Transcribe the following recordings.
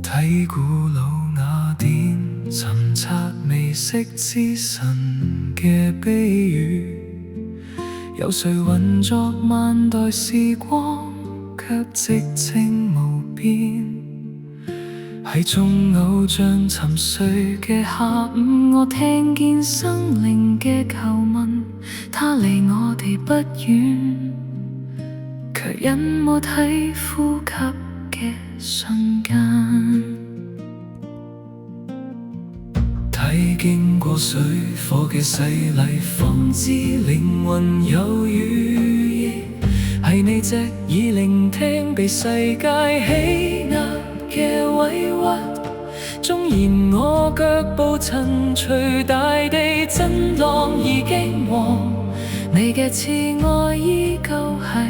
睇古老雅典，尋察未識之神嘅悲語，有誰渾作萬代時光，卻寂靜無邊。喺眾偶像沉睡嘅下午，我聽見生靈嘅求問，他離我哋不遠，卻隱沒喺呼吸嘅瞬間。睇經過水火嘅洗禮，方知靈魂有羽翼，係你隻耳聆聽被世界欺壓嘅委屈。縱然我腳步塵隨大地震盪而驚惶，你嘅慈愛依舊係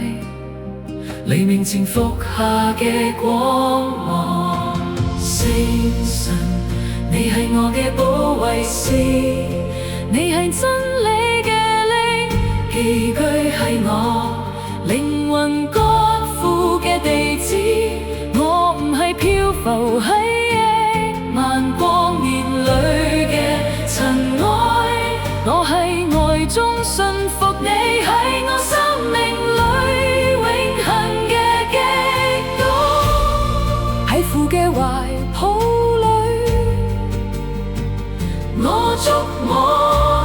黎明前伏下嘅光芒。聖神，你係我嘅保惠師，你係真理嘅靈，寄居係我靈魂乾枯嘅地址。我唔係漂浮喺億萬光年裏嘅塵埃，我喺愛中信服你，喺我生命裏永恆嘅激動。喺父嘅懷抱裏，我捉摸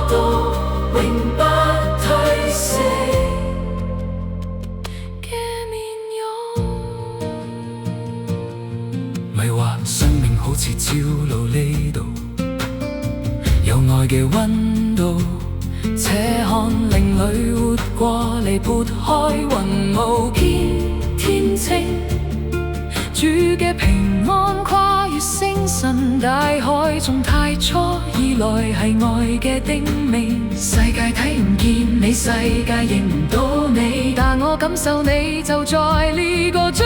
到永不褪色嘅面容。咪話生命好似照路呢度，有愛嘅溫度，且看靈裏活過嚟，撥開雲霧見天晴。主嘅平安跨越星辰大海，從太初以來係愛嘅叮嚀。世界睇唔見你，世界認唔到你，但我感受你就在呢個最